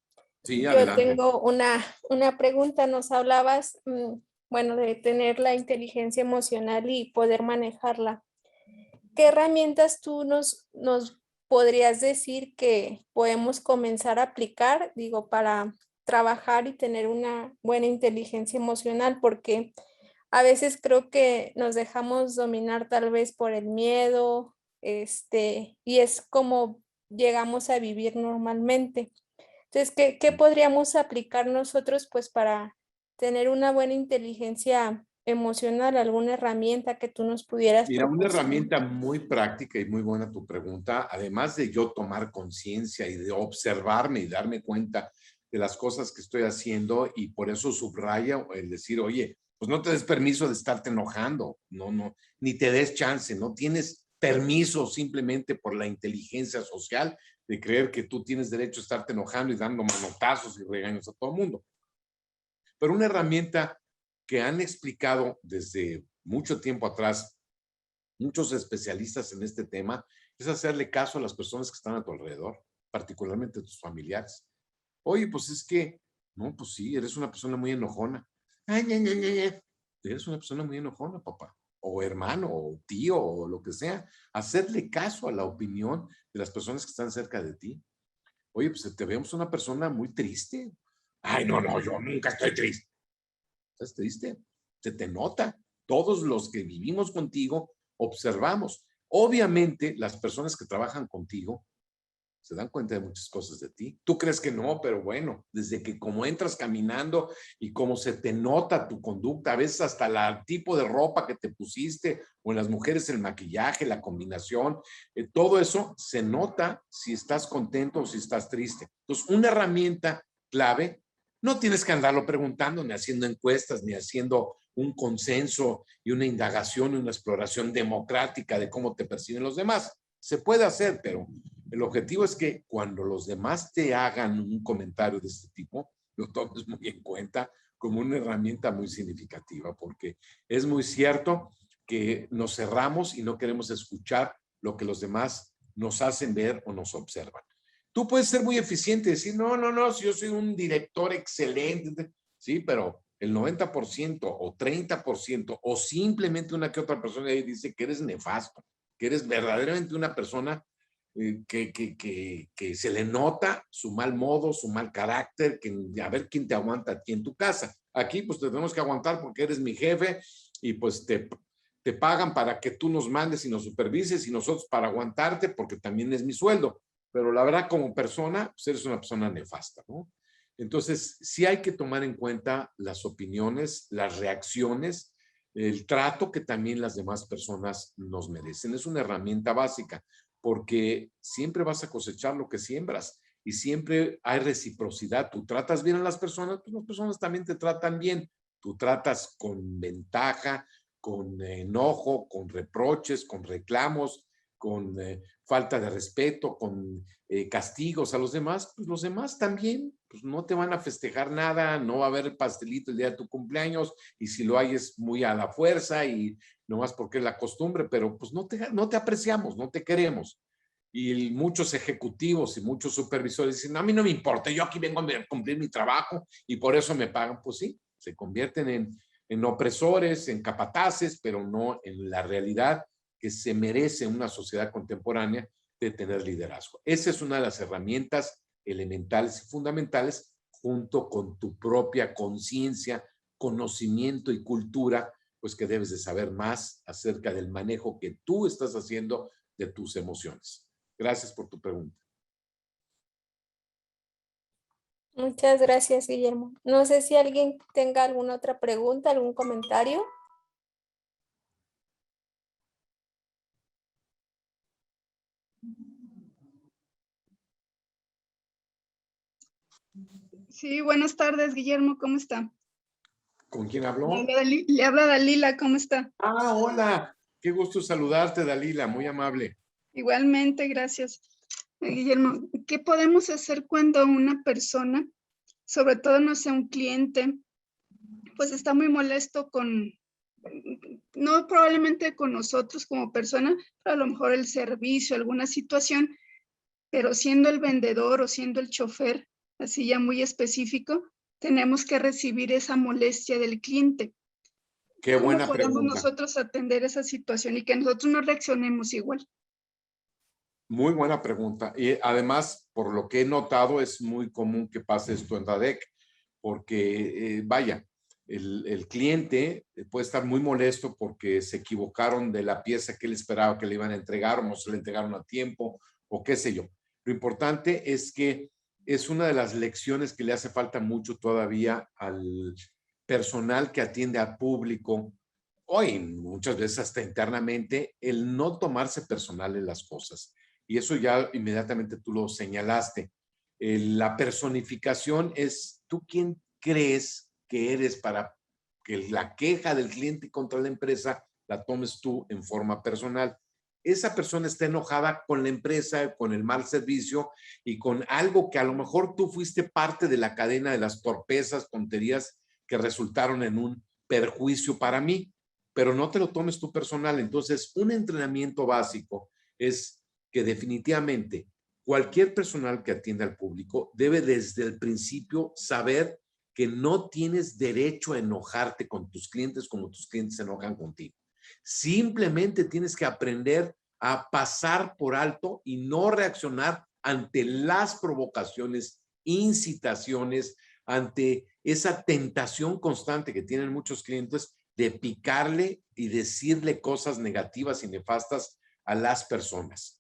Speaker 1: Sí,
Speaker 2: yo
Speaker 1: adelante.
Speaker 2: tengo una pregunta. Nos hablabas, bueno, de tener la inteligencia emocional y poder manejarla. ¿Qué herramientas tú nos podrías decir que podemos comenzar a aplicar, digo, para trabajar y tener una buena inteligencia emocional? Porque a veces creo que nos dejamos dominar tal vez por el miedo, y es como llegamos a vivir normalmente. Entonces, ¿qué podríamos aplicar nosotros pues para tener una buena inteligencia emocional? ¿Alguna herramienta que tú nos pudieras
Speaker 1: Mira, una
Speaker 2: proporcionar?
Speaker 1: herramienta muy práctica y muy buena tu pregunta, además de yo tomar conciencia y de observarme y darme cuenta de las cosas que estoy haciendo y por eso subraya el decir, oye, pues no te des permiso de estarte enojando, no, ni te des chance, no tienes permiso simplemente por la inteligencia social de creer que tú tienes derecho a estarte enojando y dando manotazos y regaños a todo el mundo. Pero una herramienta que han explicado desde mucho tiempo atrás muchos especialistas en este tema, es hacerle caso a las personas que están a tu alrededor, particularmente a tus familiares. Oye, pues es que, no, pues sí, eres una persona muy enojona. Ay, ña, ña, ña, ña. Eres una persona muy enojona, papá, o hermano, o tío, o lo que sea. Hacerle caso a la opinión de las personas que están cerca de ti. Oye, pues te vemos una persona muy triste. Ay, no, yo nunca estoy triste. ¿Estás triste? Se te nota. Todos los que vivimos contigo observamos. Obviamente, las personas que trabajan contigo se dan cuenta de muchas cosas de ti. Tú crees que no, pero bueno, desde que como entras caminando y cómo se te nota tu conducta, a veces hasta el tipo de ropa que te pusiste, o en las mujeres el maquillaje, la combinación, todo eso se nota si estás contento o si estás triste. Entonces, una herramienta clave, no tienes que andarlo preguntando, ni haciendo encuestas, ni haciendo un consenso y una indagación y una exploración democrática de cómo te perciben los demás. Se puede hacer, pero el objetivo es que cuando los demás te hagan un comentario de este tipo, lo tomes muy en cuenta como una herramienta muy significativa, porque es muy cierto que nos cerramos y no queremos escuchar lo que los demás nos hacen ver o nos observan. Tú puedes ser muy eficiente y decir, no, si yo soy un director excelente, sí, pero el 90% o 30% o simplemente una que otra persona dice que eres nefasto, que eres verdaderamente una persona que se le nota su mal modo, su mal carácter, que a ver quién te aguanta aquí en tu casa. Aquí pues te tenemos que aguantar porque eres mi jefe y pues te pagan para que tú nos mandes y nos supervises y nosotros para aguantarte porque también es mi sueldo. Pero la verdad como persona, pues eres una persona nefasta, ¿no? Entonces, sí hay que tomar en cuenta las opiniones, las reacciones, el trato que también las demás personas nos merecen. Es una herramienta básica porque siempre vas a cosechar lo que siembras y siempre hay reciprocidad. Tú tratas bien a las personas, pues las personas también te tratan bien. Tú tratas con ventaja, con enojo, con reproches, con reclamos, con falta de respeto, con castigos a los demás, pues los demás también pues no te van a festejar nada, no va a haber pastelito el día de tu cumpleaños, y si lo hay es muy a la fuerza y nomás porque es la costumbre, pero pues no te apreciamos, no te queremos. Y muchos ejecutivos y muchos supervisores dicen, a mí no me importa, yo aquí vengo a cumplir mi trabajo y por eso me pagan. Pues sí, se convierten en opresores, en capataces, pero no en la realidad que se merece una sociedad contemporánea de tener liderazgo. Esa es una de las herramientas elementales y fundamentales, junto con tu propia conciencia, conocimiento y cultura, pues que debes de saber más acerca del manejo que tú estás haciendo de tus emociones. Gracias por tu pregunta.
Speaker 2: Muchas gracias, Guillermo. No sé si alguien tenga alguna otra pregunta, algún comentario.
Speaker 3: Sí, buenas tardes, Guillermo, ¿cómo está?
Speaker 1: ¿Con quién habló?
Speaker 3: Le habla Dalila, ¿cómo está?
Speaker 1: Ah, hola. Qué gusto saludarte, Dalila, muy amable.
Speaker 3: Igualmente, gracias. Guillermo, ¿qué podemos hacer cuando una persona, sobre todo, no sé, un cliente, pues está muy molesto no probablemente con nosotros como persona, pero a lo mejor el servicio, alguna situación, pero siendo el vendedor o siendo el chofer, así ya muy específico, tenemos que recibir esa molestia del cliente?
Speaker 1: Qué
Speaker 3: ¿Cómo
Speaker 1: buena
Speaker 3: podemos
Speaker 1: pregunta.
Speaker 3: nosotros atender esa situación y que nosotros no reaccionemos igual?
Speaker 1: Muy buena pregunta. Y además, por lo que he notado, es muy común que pase esto en RADEC, porque vaya, el cliente puede estar muy molesto porque se equivocaron de la pieza que él esperaba que le iban a entregar, o no se le entregaron a tiempo, o qué sé yo. Lo importante es que es una de las lecciones que le hace falta mucho todavía al personal que atiende al público, hoy muchas veces hasta internamente, el no tomarse personales las cosas. Y eso ya inmediatamente tú lo señalaste. La personificación es tú quién crees que eres para que la queja del cliente contra la empresa la tomes tú en forma personal. Esa persona está enojada con la empresa, con el mal servicio y con algo que a lo mejor tú fuiste parte de la cadena de las torpezas, tonterías que resultaron en un perjuicio para mí, pero no te lo tomes tú personal. Entonces, un entrenamiento básico es que definitivamente cualquier personal que atienda al público debe desde el principio saber que no tienes derecho a enojarte con tus clientes como tus clientes se enojan contigo. Simplemente tienes que aprender a pasar por alto y no reaccionar ante las provocaciones, incitaciones, ante esa tentación constante que tienen muchos clientes de picarle y decirle cosas negativas y nefastas a las personas.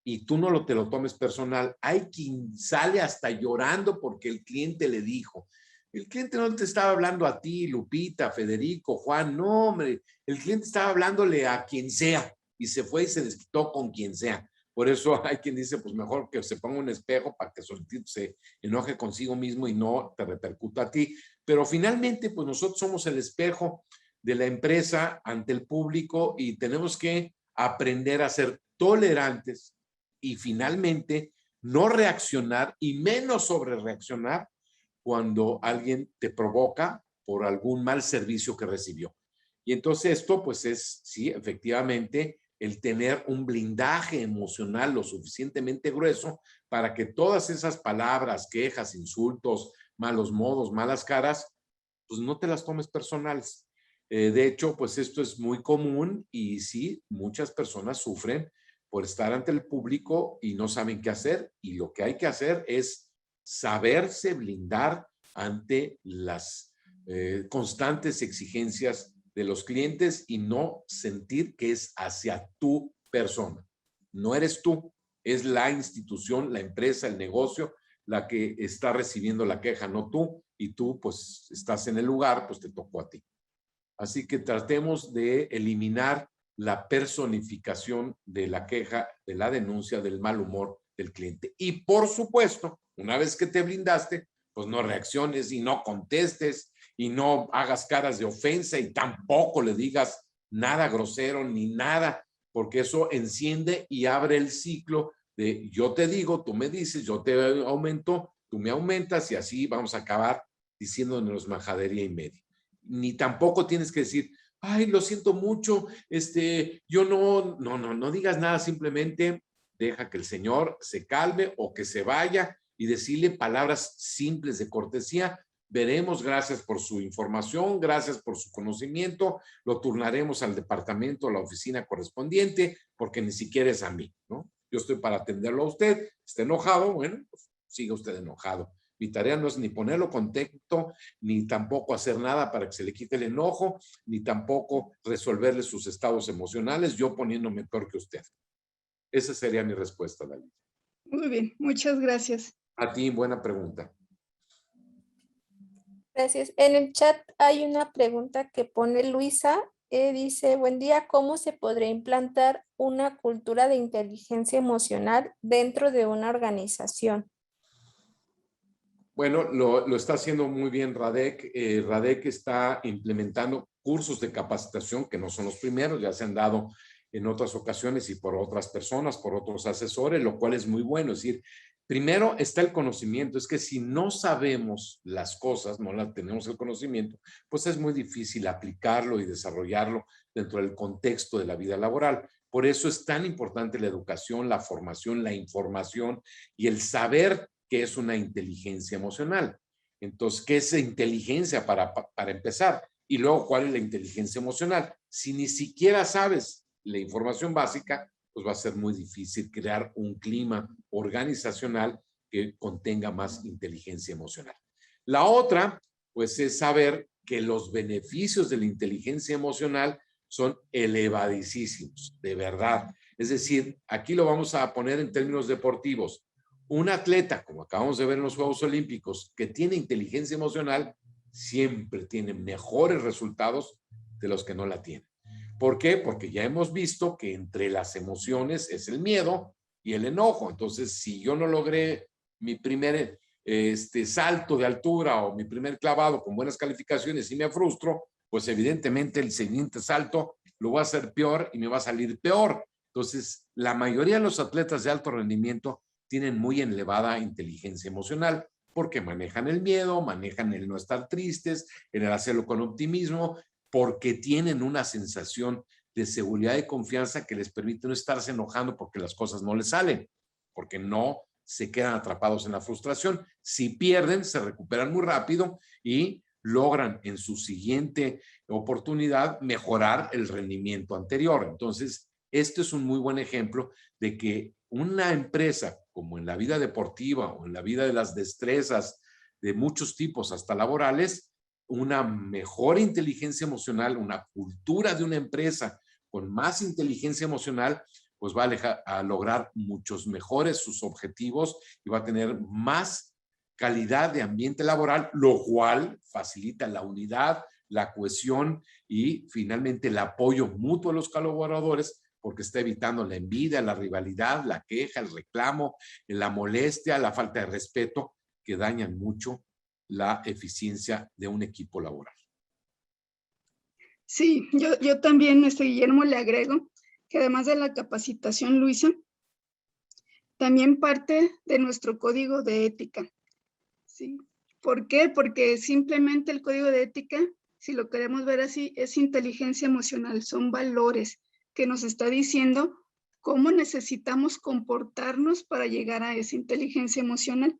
Speaker 1: Y tú no te lo tomes personal. Hay quien sale hasta llorando porque el cliente le dijo. El cliente no te estaba hablando a ti, Lupita, Federico, Juan, no, hombre. El cliente estaba hablándole a quien sea y se fue y se desquitó con quien sea. Por eso hay quien dice, pues mejor que se ponga un espejo para que solito se enoje consigo mismo y no te repercuta a ti. Pero finalmente, pues nosotros somos el espejo de la empresa ante el público y tenemos que aprender a ser tolerantes y finalmente no reaccionar y menos sobre reaccionar cuando alguien te provoca por algún mal servicio que recibió. Y entonces esto pues es, sí, efectivamente, el tener un blindaje emocional lo suficientemente grueso para que todas esas palabras, quejas, insultos, malos modos, malas caras, pues no te las tomes personales. De hecho, pues esto es muy común y sí, muchas personas sufren por estar ante el público y no saben qué hacer. Y lo que hay que hacer es saberse blindar ante las constantes exigencias de los clientes y no sentir que es hacia tu persona. No eres tú, es la institución, la empresa, el negocio, la que está recibiendo la queja, no tú, y tú pues estás en el lugar, pues te tocó a ti. Así que tratemos de eliminar la personificación de la queja, de la denuncia, del mal humor del cliente. Y por supuesto, una vez que te blindaste, pues no reacciones y no contestes y no hagas caras de ofensa y tampoco le digas nada grosero ni nada, porque eso enciende y abre el ciclo de yo te digo, tú me dices, yo te aumento, tú me aumentas y así vamos a acabar diciéndonos majadería y media. Ni tampoco tienes que decir, ay, lo siento mucho, yo no digas nada, simplemente deja que el Señor se calme o que se vaya y decirle palabras simples de cortesía. Veremos, gracias por su información, gracias por su conocimiento, lo turnaremos al departamento, a la oficina correspondiente, porque ni siquiera es a mí, ¿no? Yo estoy para atenderlo a usted, está enojado, bueno, pues siga usted enojado. Mi tarea no es ni ponerlo contento, ni tampoco hacer nada para que se le quite el enojo, ni tampoco resolverle sus estados emocionales, yo poniéndome peor que usted. Esa sería mi respuesta, David.
Speaker 3: Muy bien, muchas gracias.
Speaker 1: A ti, buena pregunta.
Speaker 2: Gracias. En el chat hay una pregunta que pone Luisa. Dice, buen día, ¿cómo se podría implantar una cultura de inteligencia emocional dentro de una organización?
Speaker 1: Bueno, lo está haciendo muy bien Radek. Radek está implementando cursos de capacitación que no son los primeros, ya se han dado en otras ocasiones y por otras personas, por otros asesores, lo cual es muy bueno. Es decir, primero está el conocimiento. Es que si no sabemos las cosas, no tenemos el conocimiento, pues es muy difícil aplicarlo y desarrollarlo dentro del contexto de la vida laboral. Por eso es tan importante la educación, la formación, la información y el saber qué es una inteligencia emocional. Entonces, ¿qué es inteligencia para empezar? Y luego, ¿cuál es la inteligencia emocional? Si ni siquiera sabes la información básica, pues va a ser muy difícil crear un clima organizacional que contenga más inteligencia emocional. La otra, pues es saber que los beneficios de la inteligencia emocional son elevadísimos, de verdad. Es decir, aquí lo vamos a poner en términos deportivos. Un atleta, como acabamos de ver en los Juegos Olímpicos, que tiene inteligencia emocional, siempre tiene mejores resultados de los que no la tienen. ¿Por qué? Porque ya hemos visto que entre las emociones es el miedo y el enojo. Entonces, si yo no logré mi primer salto de altura o mi primer clavado con buenas calificaciones y me frustro, pues evidentemente el siguiente salto lo voy a hacer peor y me va a salir peor. Entonces, la mayoría de los atletas de alto rendimiento tienen muy elevada inteligencia emocional porque manejan el miedo, manejan el no estar tristes, el hacerlo con optimismo, porque tienen una sensación de seguridad y confianza que les permite no estarse enojando porque las cosas no les salen, porque no se quedan atrapados en la frustración. Si pierden, se recuperan muy rápido y logran en su siguiente oportunidad mejorar el rendimiento anterior. Entonces, este es un muy buen ejemplo de que una empresa, como en la vida deportiva o en la vida de las destrezas de muchos tipos, hasta laborales, una mejor inteligencia emocional, una cultura de una empresa con más inteligencia emocional, pues va a lograr muchos mejores sus objetivos y va a tener más calidad de ambiente laboral, lo cual facilita la unidad, la cohesión y finalmente el apoyo mutuo a los colaboradores, porque está evitando la envidia, la rivalidad, la queja, el reclamo, la molestia, la falta de respeto, que dañan mucho la eficiencia de un equipo laboral.
Speaker 3: Sí, yo también, Guillermo, le agrego que además de la capacitación, Luisa, también parte de nuestro código de ética. ¿Sí? ¿Por qué? Porque simplemente el código de ética, si lo queremos ver así, es inteligencia emocional, son valores que nos está diciendo cómo necesitamos comportarnos para llegar a esa inteligencia emocional.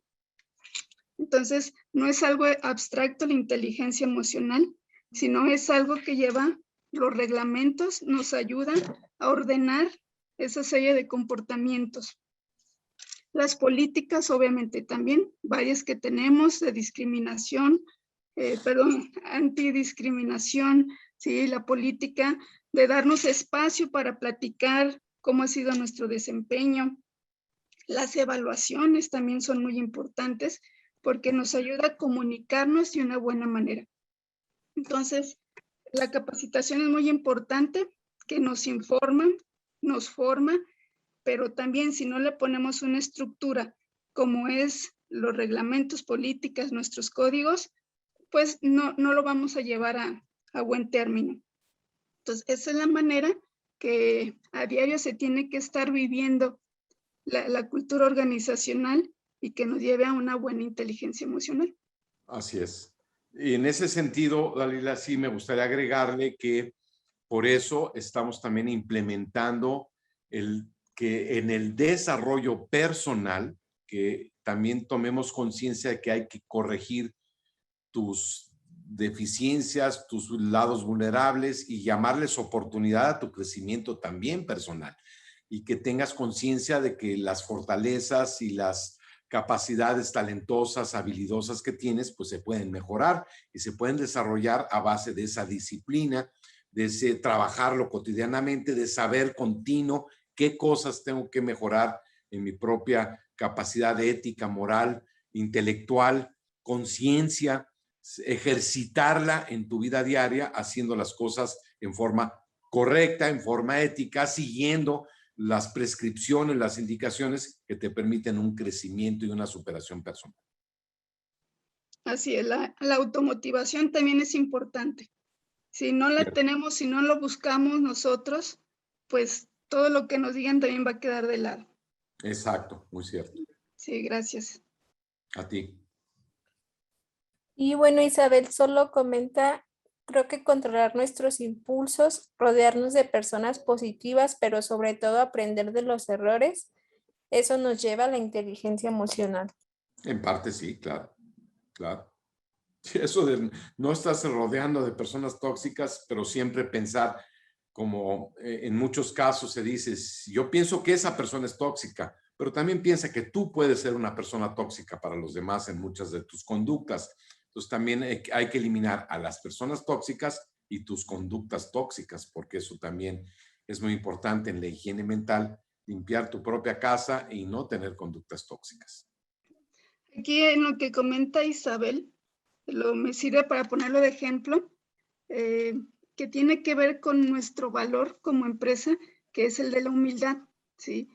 Speaker 3: Entonces, no es algo abstracto la inteligencia emocional, sino es algo que lleva los reglamentos, nos ayuda a ordenar esa serie de comportamientos. Las políticas, obviamente, también, varias que tenemos de discriminación, antidiscriminación, ¿sí? La política de darnos espacio para platicar cómo ha sido nuestro desempeño. Las evaluaciones también son muy importantes porque nos ayuda a comunicarnos de una buena manera. Entonces, la capacitación es muy importante, que nos informa, nos forma, pero también si no le ponemos una estructura como es los reglamentos, políticas, nuestros códigos, pues no lo vamos a llevar a buen término. Entonces, esa es la manera que a diario se tiene que estar viviendo la cultura organizacional y que nos lleve a una buena inteligencia emocional.
Speaker 1: Así es. Y en ese sentido, Dalila, sí me gustaría agregarle que por eso estamos también implementando que en el desarrollo personal, que también tomemos conciencia de que hay que corregir tus deficiencias, tus lados vulnerables y llamarles oportunidad a tu crecimiento también personal. Y que tengas conciencia de que las fortalezas y las capacidades talentosas, habilidosas que tienes, pues se pueden mejorar y se pueden desarrollar a base de esa disciplina, de ese trabajarlo cotidianamente, de saber continuo qué cosas tengo que mejorar en mi propia capacidad de ética, moral, intelectual, conciencia, ejercitarla en tu vida diaria, haciendo las cosas en forma correcta, en forma ética, siguiendo las prescripciones, las indicaciones que te permiten un crecimiento y una superación personal.
Speaker 3: Así es, la automotivación también es importante. Si no la tenemos, si no lo buscamos nosotros, pues todo lo que nos digan también va a quedar de lado.
Speaker 1: Exacto, muy cierto.
Speaker 3: Sí, gracias.
Speaker 1: A ti.
Speaker 2: Y bueno, Isabel solo comenta, creo que controlar nuestros impulsos, rodearnos de personas positivas, pero sobre todo aprender de los errores, eso nos lleva a la inteligencia emocional.
Speaker 1: En parte sí, claro, claro. Eso de no estarse rodeando de personas tóxicas, pero siempre pensar, como en muchos casos se dice, yo pienso que esa persona es tóxica, pero también piensa que tú puedes ser una persona tóxica para los demás en muchas de tus conductas. Entonces también hay que eliminar a las personas tóxicas y tus conductas tóxicas, porque eso también es muy importante en la higiene mental, limpiar tu propia casa y no tener conductas tóxicas.
Speaker 3: Aquí en lo que comenta Isabel, me sirve para ponerlo de ejemplo, que tiene que ver con nuestro valor como empresa, que es el de la humildad, ¿sí?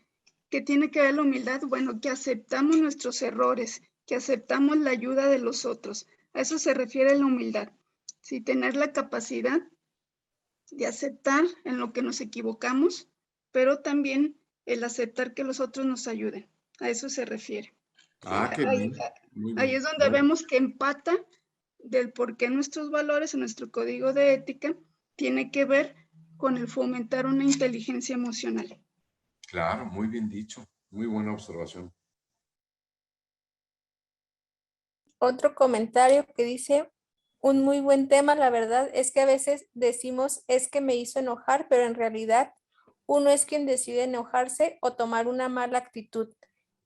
Speaker 3: ¿Qué tiene que ver la humildad? Bueno, que aceptamos nuestros errores, que aceptamos la ayuda de los otros. A eso se refiere la humildad, ¿sí? Tener la capacidad de aceptar en lo que nos equivocamos, pero también el aceptar que los otros nos ayuden. A eso se refiere.
Speaker 1: Ah,
Speaker 3: Sí,
Speaker 1: qué bien. Muy bien.
Speaker 3: ahí es donde vemos que empata del por qué nuestros valores, nuestro código de ética, tiene que ver con el fomentar una inteligencia emocional.
Speaker 1: Claro, muy bien dicho. Muy buena observación.
Speaker 2: Otro comentario que dice, un muy buen tema, la verdad es que a veces decimos es que me hizo enojar, pero en realidad uno es quien decide enojarse o tomar una mala actitud.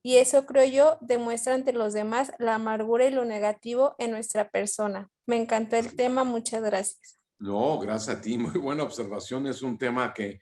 Speaker 2: Y eso creo yo demuestra ante los demás la amargura y lo negativo en nuestra persona. Me encantó el tema, muchas gracias.
Speaker 1: No, gracias a ti. Muy buena observación. Es un tema que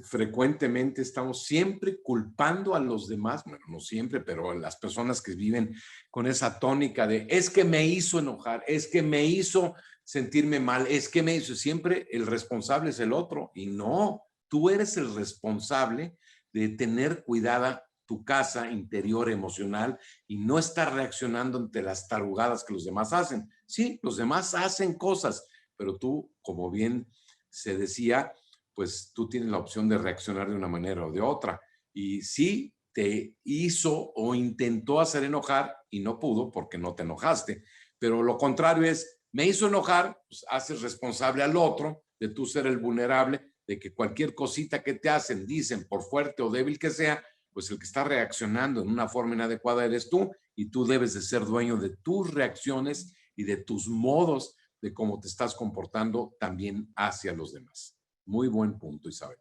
Speaker 1: frecuentemente estamos siempre culpando a los demás, bueno, no siempre, pero las personas que viven con esa tónica de es que me hizo enojar, es que me hizo sentirme mal, es que me hizo, siempre el responsable es el otro y no, tú eres el responsable de tener cuidada tu casa interior emocional y no estar reaccionando ante las tarugadas que los demás hacen. Sí, los demás hacen cosas, pero tú, como bien se decía, pues tú tienes la opción de reaccionar de una manera o de otra. Y sí, te hizo o intentó hacer enojar y no pudo porque no te enojaste. Pero lo contrario es, me hizo enojar, pues haces responsable al otro de tú ser el vulnerable, de que cualquier cosita que te hacen, dicen, por fuerte o débil que sea, pues el que está reaccionando en una forma inadecuada eres tú y tú debes de ser dueño de tus reacciones y de tus modos de cómo te estás comportando también hacia los demás. Muy buen punto, Isabel.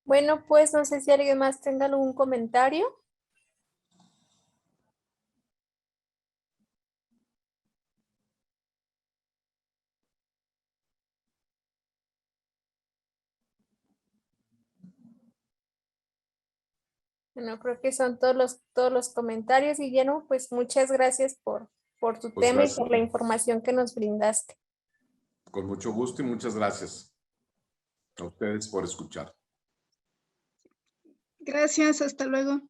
Speaker 2: Bueno, pues no sé si alguien más tenga algún comentario. Bueno, creo que son todos los comentarios, Guillermo. Pues muchas gracias por tu
Speaker 1: Pues
Speaker 2: tema y
Speaker 1: gracias.
Speaker 2: por la información que nos brindaste.
Speaker 1: Con mucho gusto y muchas gracias a ustedes por escuchar.
Speaker 3: Gracias, hasta luego.